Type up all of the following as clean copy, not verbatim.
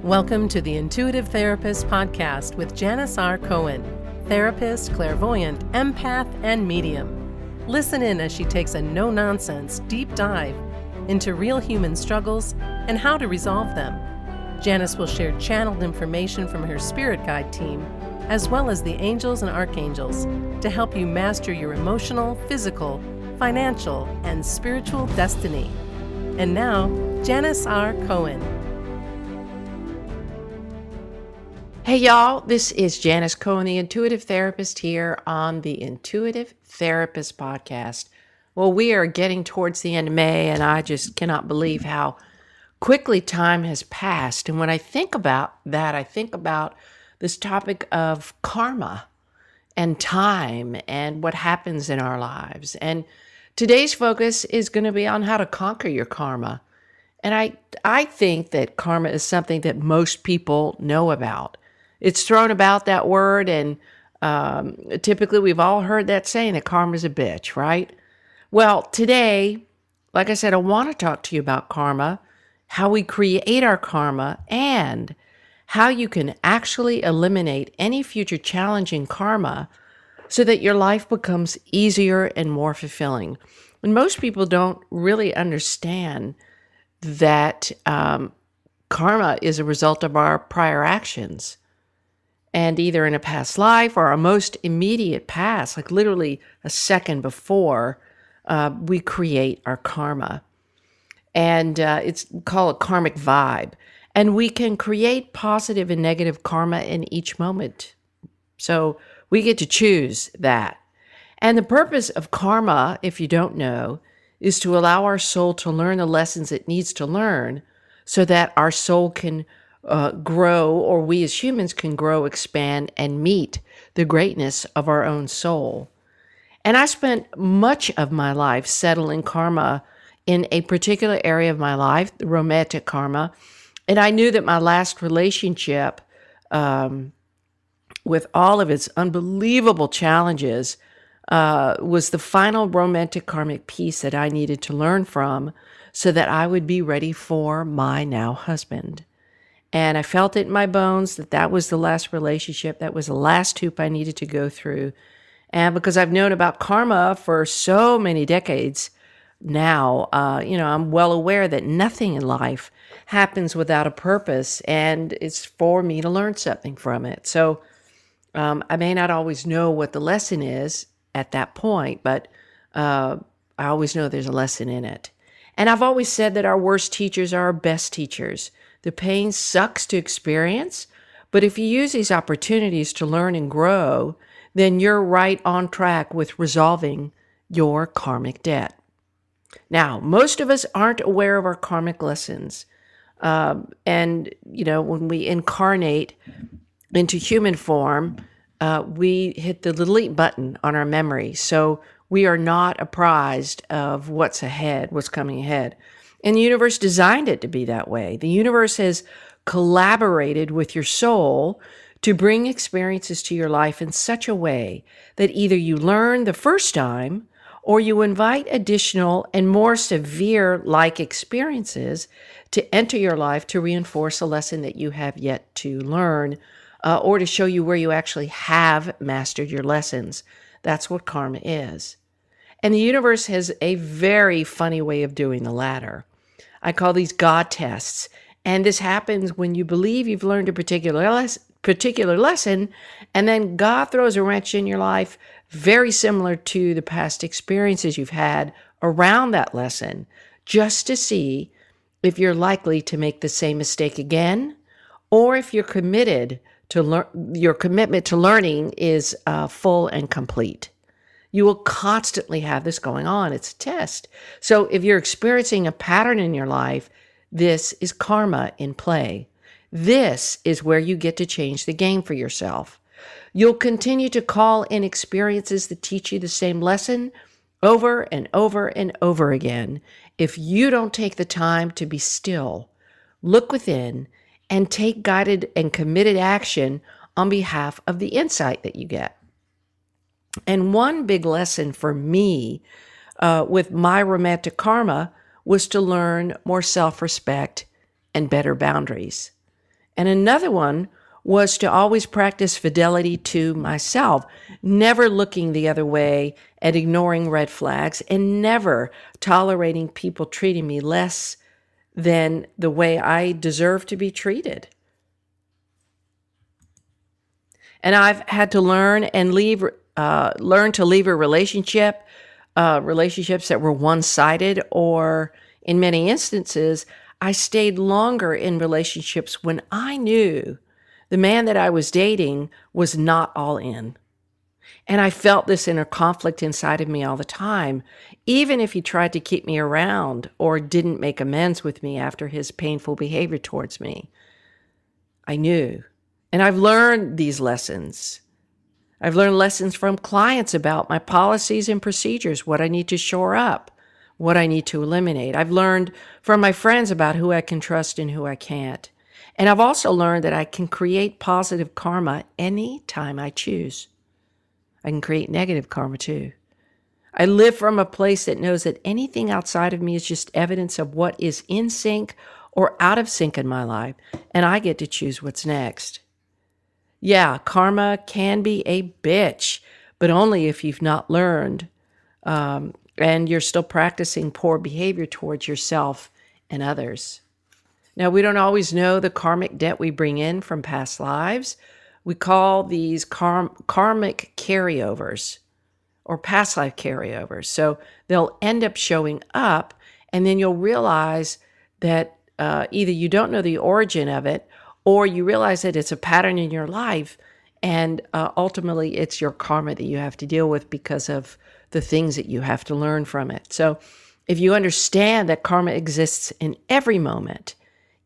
Welcome to the Intuitive Therapist Podcast with Janis R. Cohen, therapist, clairvoyant, empath, and medium. Listen in as she takes a no-nonsense deep dive into real human struggles and how to resolve them. Janis will share channeled information from her spirit guide team, as well as the angels and archangels, to help you master your emotional, physical, financial, and spiritual destiny. And now, Janis R. Cohen. Hey y'all, this is Janis Cohen, the Intuitive Therapist here on the Intuitive Therapist Podcast. Well, we are getting towards the end of May, and I just cannot believe how quickly time has passed. And when I think about that, I think about this topic of karma and time and what happens in our lives. And today's focus is going to be on how to conquer your karma. And I think that karma is something that most people know about. It's thrown about, that word, and typically we've all heard that saying that karma's a bitch, right? Well, today, like I said, I want to talk to you about karma, how we create our karma, and how you can actually eliminate any future challenging karma so that your life becomes easier and more fulfilling. And most people don't really understand that karma is a result of our prior actions. And either in a past life or our most immediate past, like literally a second before, we create our karma. And it's called a karmic vibe. And we can create positive and negative karma in each moment. So we get to choose that. And the purpose of karma, if you don't know, is to allow our soul to learn the lessons it needs to learn so that our soul can grow, or we as humans can grow, expand, and meet the greatness of our own soul. And I spent much of my life settling karma in a particular area of my life, the romantic karma. And I knew that my last relationship, with all of its unbelievable challenges, was the final romantic karmic piece that I needed to learn from so that I would be ready for my now husband. And I felt it in my bones that that was the last relationship. That was the last hoop I needed to go through. And because I've known about karma for so many decades now, I'm well aware that nothing in life happens without a purpose, and it's for me to learn something from it. So I may not always know what the lesson is at that point, but I always know there's a lesson in it. And I've always said that our worst teachers are our best teachers. The pain sucks to experience, but if you use these opportunities to learn and grow, then you're right on track with resolving your karmic debt. Now, most of us aren't aware of our karmic lessons. When we incarnate into human form, we hit the delete button on our memory. So we are not apprised of what's ahead, what's coming ahead. And the universe designed it to be that way. The universe has collaborated with your soul to bring experiences to your life in such a way that either you learn the first time or you invite additional and more severe like experiences to enter your life to reinforce a lesson that you have yet to learn, or to show you where you actually have mastered your lessons. That's what karma is. And the universe has a very funny way of doing the latter. I call these God tests. And this happens when you believe you've learned a particular lesson, and then God throws a wrench in your life very similar to the past experiences you've had around that lesson, just to see if you're likely to make the same mistake again, or if you're committed to your commitment to learning is full and complete. You will constantly have this going on. It's a test. So if you're experiencing a pattern in your life, this is karma in play. This is where you get to change the game for yourself. You'll continue to call in experiences that teach you the same lesson over and over and over again if you don't take the time to be still, look within, and take guided and committed action on behalf of the insight that you get. And one big lesson for me with my romantic karma was to learn more self-respect and better boundaries. And another one was to always practice fidelity to myself, never looking the other way and ignoring red flags, and never tolerating people treating me less than the way I deserve to be treated. And I've had to learn to leave a relationships that were one-sided, or in many instances, I stayed longer in relationships when I knew the man that I was dating was not all in. And I felt this inner conflict inside of me all the time, even if he tried to keep me around or didn't make amends with me after his painful behavior towards me. I knew. And I've learned these lessons. I've learned lessons from clients about my policies and procedures, what I need to shore up, what I need to eliminate. I've learned from my friends about who I can trust and who I can't. And I've also learned that I can create positive karma anytime I choose. I can create negative karma too. I live from a place that knows that anything outside of me is just evidence of what is in sync or out of sync in my life, and I get to choose what's next. Yeah, karma can be a bitch, but only if you've not learned and you're still practicing poor behavior towards yourself and others. Now, we don't always know the karmic debt we bring in from past lives. We call these karmic carryovers or past life carryovers. So they'll end up showing up, and then you'll realize that either you don't know the origin of it, or you realize that it's a pattern in your life, and ultimately it's your karma that you have to deal with because of the things that you have to learn from it. So if you understand that karma exists in every moment,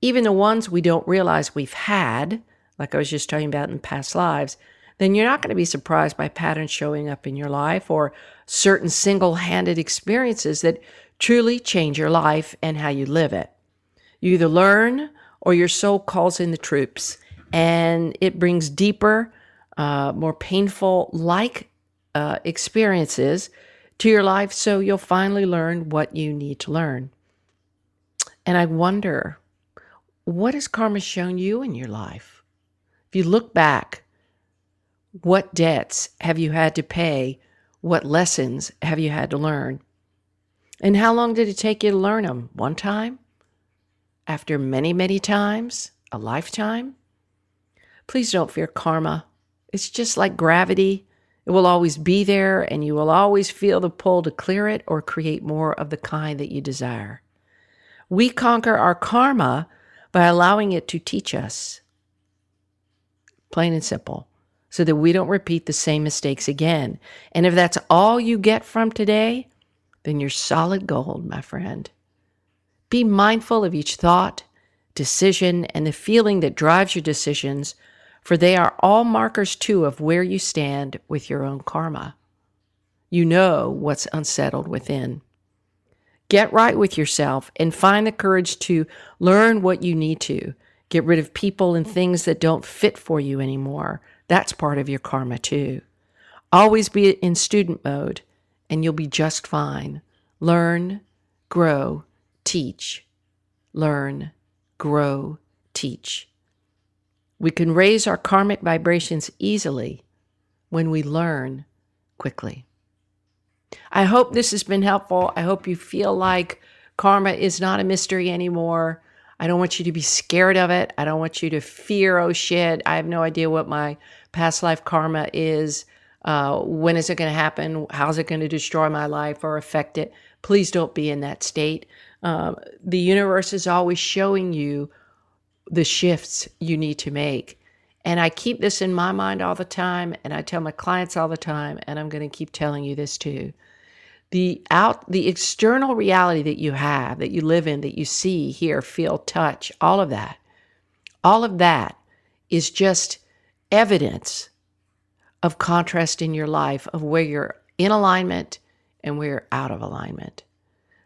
even the ones we don't realize we've had, like I was just talking about in past lives, then you're not going to be surprised by patterns showing up in your life or certain single-handed experiences that truly change your life and how you live it. You either learn or your soul calls in the troops, and it brings deeper, more painful experiences to your life, so you'll finally learn what you need to learn. And I wonder, what has karma shown you in your life? If you look back, what debts have you had to pay? What lessons have you had to learn? And how long did it take you to learn them? One time? After many, many times? A lifetime? Please don't fear karma. It's just like gravity. It will always be there, and you will always feel the pull to clear it or create more of the kind that you desire. We conquer our karma by allowing it to teach us. Plain and simple. So that we don't repeat the same mistakes again. And if that's all you get from today, then you're solid gold, my friend. Be mindful of each thought, decision, and the feeling that drives your decisions, for they are all markers too of where you stand with your own karma. You know what's unsettled within. Get right with yourself and find the courage to learn what you need to. Get rid of people and things that don't fit for you anymore. That's part of your karma too. Always be in student mode, and you'll be just fine. Learn, grow, teach. Learn, grow, teach. We can raise our karmic vibrations easily when we learn quickly. I hope this has been helpful. I hope you feel like karma is not a mystery anymore. I don't want you to be scared of it. I don't want you to fear, oh shit, I have no idea what my past life karma is. When is it going to happen? How's it going to destroy my life or affect it? Please don't be in that state. The universe is always showing you the shifts you need to make. And I keep this in my mind all the time, and I tell my clients all the time, and I'm going to keep telling you this too. The external reality that you have, that you live in, that you see, hear, feel, touch, all of that is just evidence of contrast in your life, of where you're in alignment and where you're out of alignment.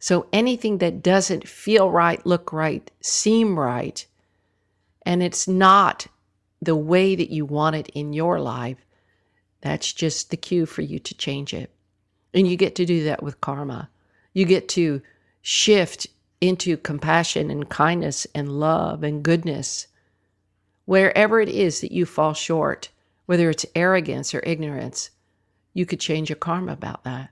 So anything that doesn't feel right, look right, seem right, and it's not the way that you want it in your life, that's just the cue for you to change it. And you get to do that with karma. You get to shift into compassion and kindness and love and goodness Wherever it is that you fall short, whether it's arrogance or ignorance, you could change your karma about that.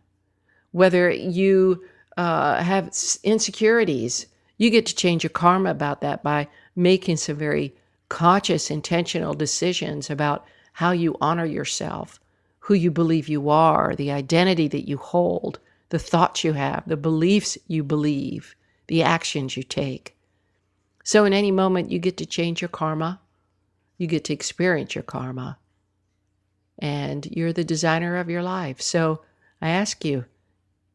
Whether you have insecurities, you get to change your karma about that by making some very conscious, intentional decisions about how you honor yourself, who you believe you are, the identity that you hold, the thoughts you have, the beliefs you believe, the actions you take. So in any moment, you get to change your karma. You get to experience your karma. And you're the designer of your life. So I ask you,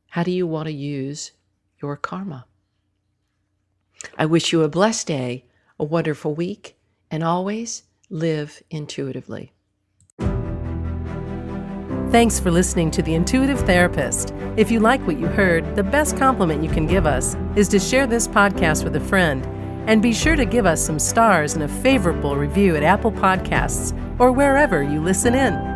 how do you want to use your karma? I wish you a blessed day, a wonderful week, and always live intuitively. Thanks for listening to The Intuitive Therapist. If you like what you heard, the best compliment you can give us is to share this podcast with a friend. And be sure to give us some stars and a favorable review at Apple Podcasts or wherever you listen in.